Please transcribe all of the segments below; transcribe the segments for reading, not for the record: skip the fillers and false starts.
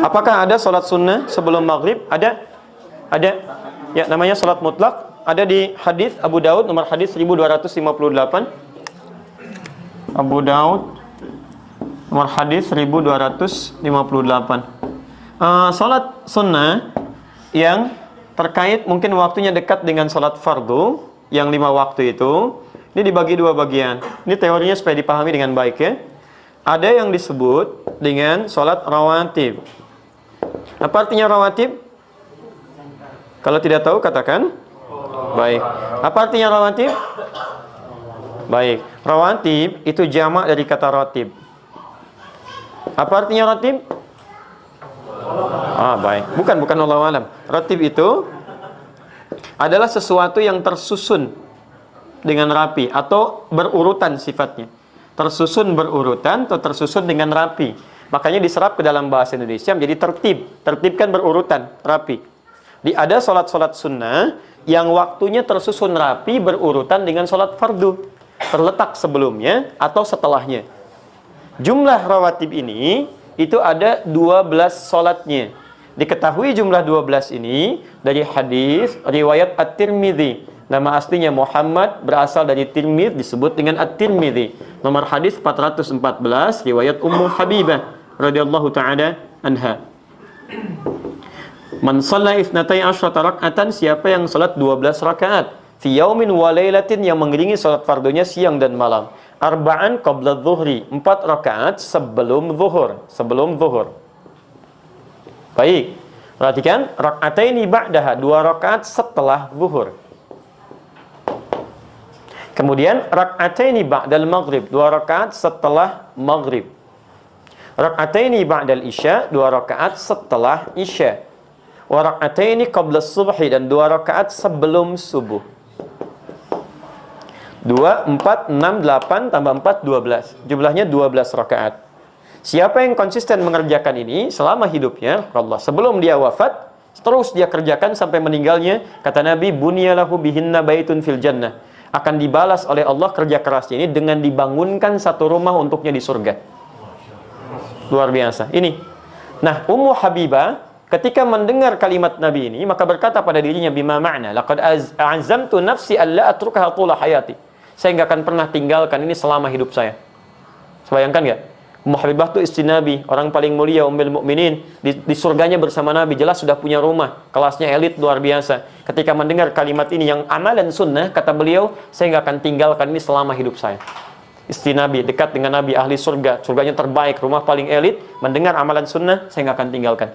Apakah ada sholat sunnah sebelum maghrib? Ada. Ada. Ya, namanya sholat mutlak. Ada di hadis Abu Daud nomor hadis 1258. Abu Daud nomor hadis 1258. Sholat sunnah yang terkait mungkin waktunya dekat dengan sholat fardu yang 5 waktu itu, ini dibagi 2 bagian. Ini teorinya supaya dipahami dengan baik ya. Ada yang disebut dengan sholat rawatib. Apa artinya rawatib? Kalau tidak tahu katakan. Baik. Apa artinya rawatib? Baik. Rawatib itu jamak dari kata ratib. Apa artinya ratib? Baik. Bukan Allahu alam. Ratib itu adalah sesuatu yang tersusun dengan rapi atau berurutan sifatnya. Tersusun berurutan atau tersusun dengan rapi. Makanya diserap ke dalam bahasa Indonesia menjadi tertib. Tertib kan berurutan, rapi. Ada sholat-sholat sunnah yang waktunya tersusun rapi berurutan dengan sholat fardu. Terletak sebelumnya atau setelahnya. Jumlah rawatib ini itu ada 12 sholatnya. Diketahui jumlah 12 ini dari hadis riwayat At-Tirmidzi. Nama aslinya Muhammad, berasal dari Tirmidz, disebut dengan At-Tirmidzi. Nomor hadis 414 riwayat Ummu Habibah radhiyallahu taala anha. Man shalla 12 raka'atan, siapa yang salat 12 rakaat fi yaumin wa lailatin, yang mengiringi salat fardunya siang dan malam. Arba'an qabla dhuhri, 4 rakaat sebelum zuhur. Baik. Perhatikan, raka'ataini ba'daha, 2 rakaat setelah zuhur. Kemudian raka'ataini ba'dal maghrib, 2 rakaat setelah maghrib. Raka'ataini ba'dal isya, 2 rakaat setelah isya. Wa raka'ataini qabla subhi, dan 2 rakaat sebelum subuh. 2, 4, 6, 8 tambah 4, 12. Jumlahnya 12 rakaat. Siapa yang konsisten mengerjakan ini selama hidupnya, Allah, sebelum dia wafat, terus dia kerjakan sampai meninggalnya, kata Nabi, bunyalahu bihinna baitun fil jannah. Akan dibalas oleh Allah kerja kerasnya ini dengan dibangunkan satu rumah untuknya di surga. Luar biasa. Ini. Nah, Ummu Habibah ketika mendengar kalimat Nabi ini, maka berkata pada dirinya, bima ma'na, laqad azamtu nafsi alla atrukaha tula hayati. Saya enggak akan pernah tinggalkan ini selama hidup saya. Bayangkan enggak? Ummu Habibah itu istri Nabi, orang paling mulia, ummul mukminin, di surganya bersama Nabi, jelas sudah punya rumah, kelasnya elit luar biasa. Ketika mendengar kalimat ini yang amalan sunnah, kata beliau, saya enggak akan tinggalkan ini selama hidup saya. Istri Nabi, dekat dengan Nabi, ahli surga, surganya terbaik, rumah paling elit, mendengar amalan sunnah, saya enggak akan tinggalkan.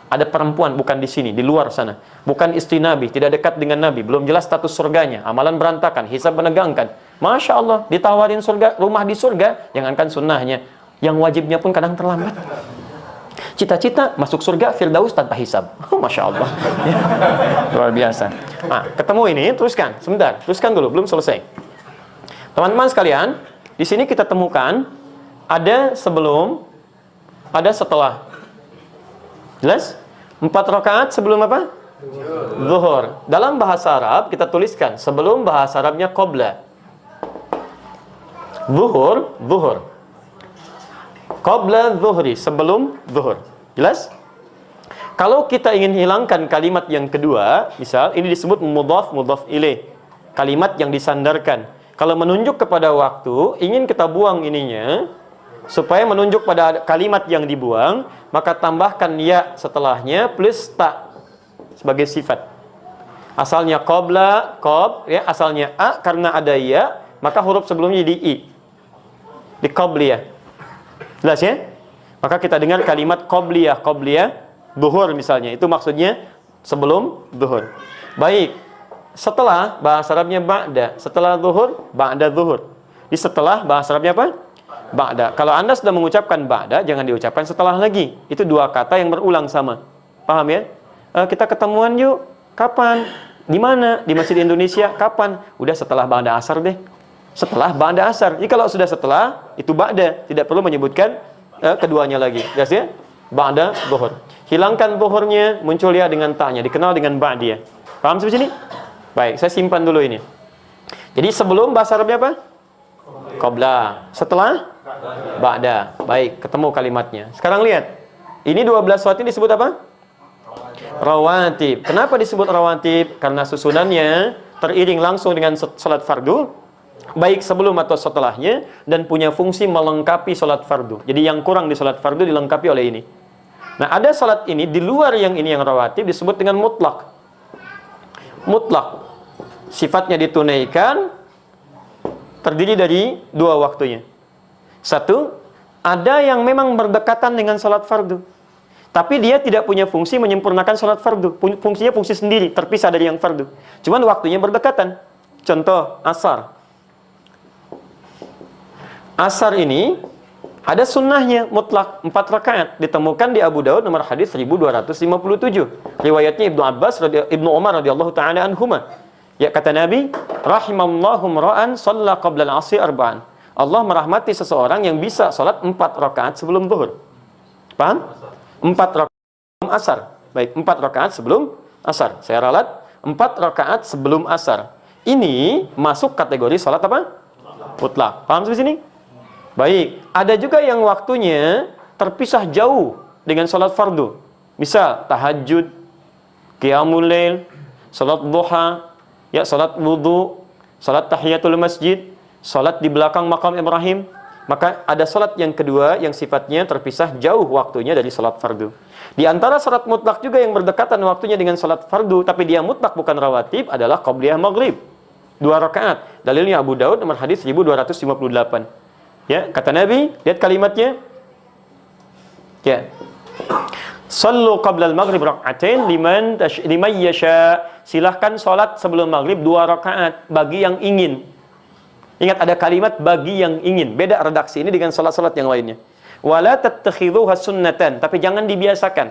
Ada perempuan, bukan di sini, di luar sana. Bukan istri Nabi, tidak dekat dengan Nabi. Belum jelas status surganya. Amalan berantakan, hisab menegangkan. Masya Allah, ditawarin surga, rumah di surga. Jangankan sunnahnya, yang wajibnya pun kadang terlambat. Cita-cita masuk surga Firdaus tanpa hisab. Masya Allah. Ya. Luar biasa. Nah, ketemu ini, teruskan. Sebentar, teruskan dulu, belum selesai. Teman-teman sekalian, di sini kita temukan ada sebelum, ada setelah. Jelas? 4 rakaat sebelum apa? Zuhur. Dalam bahasa Arab kita tuliskan sebelum, bahasa Arabnya qabla. Zuhur. Qabla zuhri, sebelum zuhur. Jelas? Kalau kita ingin hilangkan kalimat yang kedua, misal ini disebut mudhaf ilaih. Kalimat yang disandarkan. Kalau menunjuk kepada waktu, ingin kita buang ininya, supaya menunjuk pada kalimat yang dibuang, maka tambahkan ya setelahnya plus ta sebagai sifat. Asalnya qabla, ya, asalnya a, karena ada ya, maka huruf sebelumnya di i. Di qabliyah. Jelas ya? Maka kita dengar kalimat qabliyah zuhur misalnya, itu maksudnya sebelum zuhur. Baik. Setelah, bahasa Arabnya ba'da. Setelah zuhur, ba'da zuhur. Di setelah, bahasa Arabnya apa? Ba'da. Kalau Anda sudah mengucapkan ba'da, jangan diucapkan setelah lagi. Itu 2 kata yang berulang sama. Paham ya? Kita ketemuan yuk. Kapan? Di mana? Di Masjid Indonesia. Kapan? Udah setelah ba'da asar deh. Setelah ba'da asar. Jadi kalau sudah setelah, itu ba'da. Tidak perlu menyebutkan keduanya lagi. Jelas ya? Ba'da zuhur. Hilangkan zuhurnya, muncul ya dengan ta'nya. Dikenal dengan ba'diyah. Paham sampai sini? Baik, saya simpan dulu ini. Jadi sebelum, bahasa Arabnya apa? Qabla. Setelah? Ba'da. Baik, ketemu kalimatnya. Sekarang lihat. Ini 12 sholat ini disebut apa? Rawatib. Kenapa disebut rawatib? Karena susunannya teriring langsung dengan sholat fardu, baik sebelum atau setelahnya, dan punya fungsi melengkapi sholat fardu. Jadi yang kurang di sholat fardu dilengkapi oleh ini. Nah, ada sholat ini di luar yang ini yang rawatib disebut dengan mutlak. Mutlak. Sifatnya ditunaikan, terdiri dari 2 waktunya. Satu, ada yang memang berdekatan dengan sholat fardu, tapi dia tidak punya fungsi menyempurnakan sholat fardu. Fungsinya fungsi sendiri, terpisah dari yang fardu. Cuman waktunya berdekatan. Contoh, asar. Asar ini ada sunnahnya mutlak 4 rakaat. Ditemukan di Abu Daud nomor hadis 1257. Riwayatnya Ibnu Abbas, Ibnu Umar radhiyallahu taala anhuma. Ya, kata Nabi, rahimallahu ra'an shalla qabla al-'asri arba'an. Allah merahmati seseorang yang bisa salat 4 rakaat sebelum zuhur. Paham? 4 rakaat sebelum asar. Baik, 4 rakaat sebelum asar. Saya ralat 4 rakaat sebelum asar. Ini masuk kategori salat apa? Mutlak. Paham sampai sini? Baik, ada juga yang waktunya terpisah jauh dengan salat fardu. Misal tahajud, qiyamul lail, salat duha, ya, salat wudu, salat tahiyatul masjid, salat di belakang makam Ibrahim. Maka ada salat yang kedua yang sifatnya terpisah jauh waktunya dari salat fardu. Di antara salat mutlak juga yang berdekatan waktunya dengan salat fardu, tapi dia mutlak bukan rawatib, adalah qabliyah maghrib. 2 rakaat. Dalilnya Abu Daud nomor hadis 1258. Ya, kata Nabi, lihat kalimatnya. Ya. Sallu qabla al-maghrib rak'atain liman yasha. Silahkan salat sebelum maghrib 2 rakaat bagi yang ingin. Ingat, ada kalimat bagi yang ingin. Beda redaksi ini dengan salat-salat yang lainnya. Wala tattakhidhuha sunnatan, tapi jangan dibiasakan.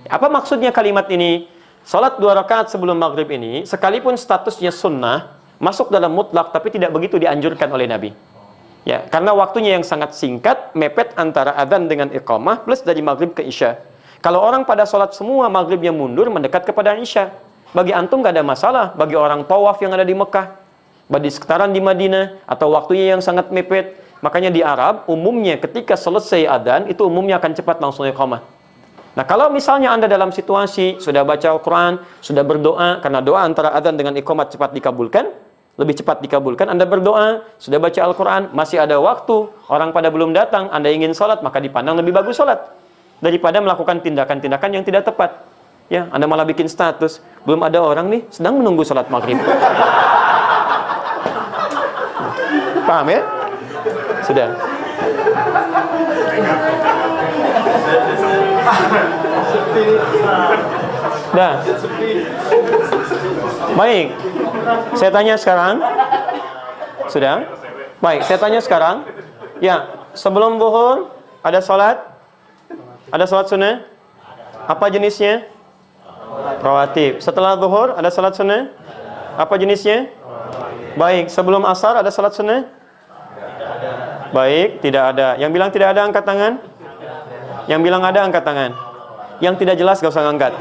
Apa maksudnya kalimat ini? Salat 2 rakaat sebelum maghrib ini sekalipun statusnya sunnah, masuk dalam mutlak, tapi tidak begitu dianjurkan oleh Nabi. Ya, karena waktunya yang sangat singkat, mepet antara adzan dengan iqamah plus dari maghrib ke isya. Kalau orang pada sholat semua maghribnya mundur mendekat kepada isya, bagi antum gak ada masalah. Bagi orang tawaf yang ada di Mekah, bagi sekitaran di Madinah, atau waktunya yang sangat mepet, makanya di Arab umumnya ketika selesai adzan itu umumnya akan cepat langsung iqamah. Nah, kalau misalnya Anda dalam situasi sudah baca Al-Quran, sudah berdoa, karena doa antara adzan dengan iqamat cepat dikabulkan, lebih cepat dikabulkan. Anda berdoa, sudah baca Al-Quran, masih ada waktu, orang pada belum datang, Anda ingin sholat, maka dipandang lebih bagus sholat daripada melakukan tindakan-tindakan yang tidak tepat. Ya, Anda malah bikin status, belum ada orang nih, sedang menunggu sholat maghrib. Paham ya? Sudah. Dah. Baik. Saya tanya sekarang. Sudah? Baik, saya tanya sekarang. Ya, sebelum zuhur ada sholat? Ada sholat sunnah? Apa jenisnya? Rawatib. Setelah zuhur ada sholat sunnah? Apa jenisnya? Baik, sebelum asar ada sholat sunnah? Baik, tidak ada. Yang bilang tidak ada angkat tangan? Yang bilang ada angkat tangan? Yang tidak jelas gak usah ngangkat.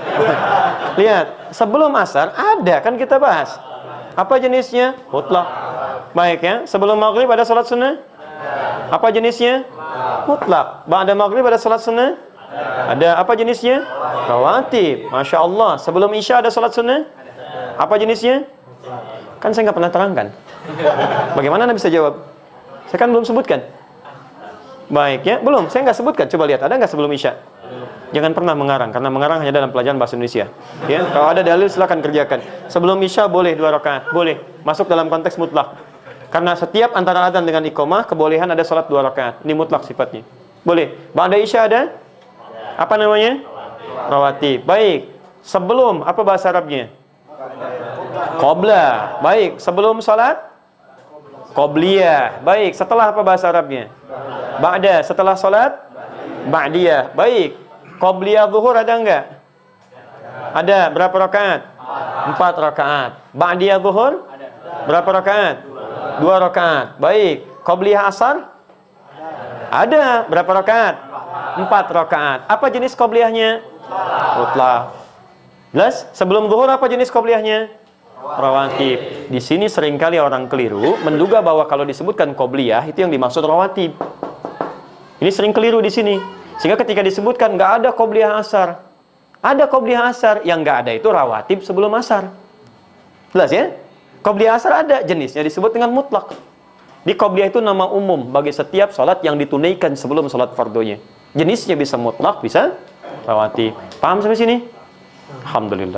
Lihat, sebelum asar ada, kan kita bahas. Apa jenisnya? Mutlak. Baik ya, sebelum maghrib ada salat sunnah? Apa jenisnya? Mutlak. Ba'da maghrib ada salat sunnah? Ada. Apa jenisnya? Rawatib. Masya Allah. Sebelum isya ada salat sunnah? Apa jenisnya? Kan saya nggak pernah terangkan. Bagaimana Anda bisa jawab? Saya kan belum sebutkan. Baik ya, belum. Saya nggak sebutkan. Coba lihat, ada nggak sebelum isya? Jangan pernah mengarang, karena mengarang hanya dalam pelajaran bahasa Indonesia. Ya, kalau ada dalil silakan kerjakan. Sebelum isya boleh 2 rakaat, boleh. Masuk dalam konteks mutlak. Karena setiap antara adzan dengan iqamah kebolehan ada salat 2 rakaat. Ini mutlak sifatnya. Boleh. Ba'da isya ada? Apa namanya? Rawatib. Baik. Sebelum apa bahasa Arabnya? Qabla. Baik. Sebelum salat? Qabliyah. Baik. Setelah apa bahasa Arabnya? Ba'da. Setelah salat? Ba'diyah. Baik. Qabliyah zuhur ada enggak? Ada. Berapa rakaat? 4 rakaat. Ba'diyah zuhur? Berapa rakaat? 2 rakaat. Baik. Qabliyah asar? Ada. Berapa rakaat? 4 rakaat. Apa jenis qabliyahnya? Mutlak. Jelas? Sebelum zuhur apa jenis qabliyahnya? Rawatib. Di sini seringkali orang keliru menduga bahwa kalau disebutkan qabliyah itu yang dimaksud rawatib. Ini sering keliru di sini. Sehingga ketika disebutkan nggak ada qobliyah asar, ada qobliyah asar, yang nggak ada itu rawatib sebelum asar. Jelas ya? Qobliyah asar ada, jenisnya disebut dengan mutlak. Di qobliyah itu nama umum bagi setiap sholat yang ditunaikan sebelum sholat fardunya. Jenisnya bisa mutlak, bisa rawatib. Paham sampai sini? Alhamdulillah.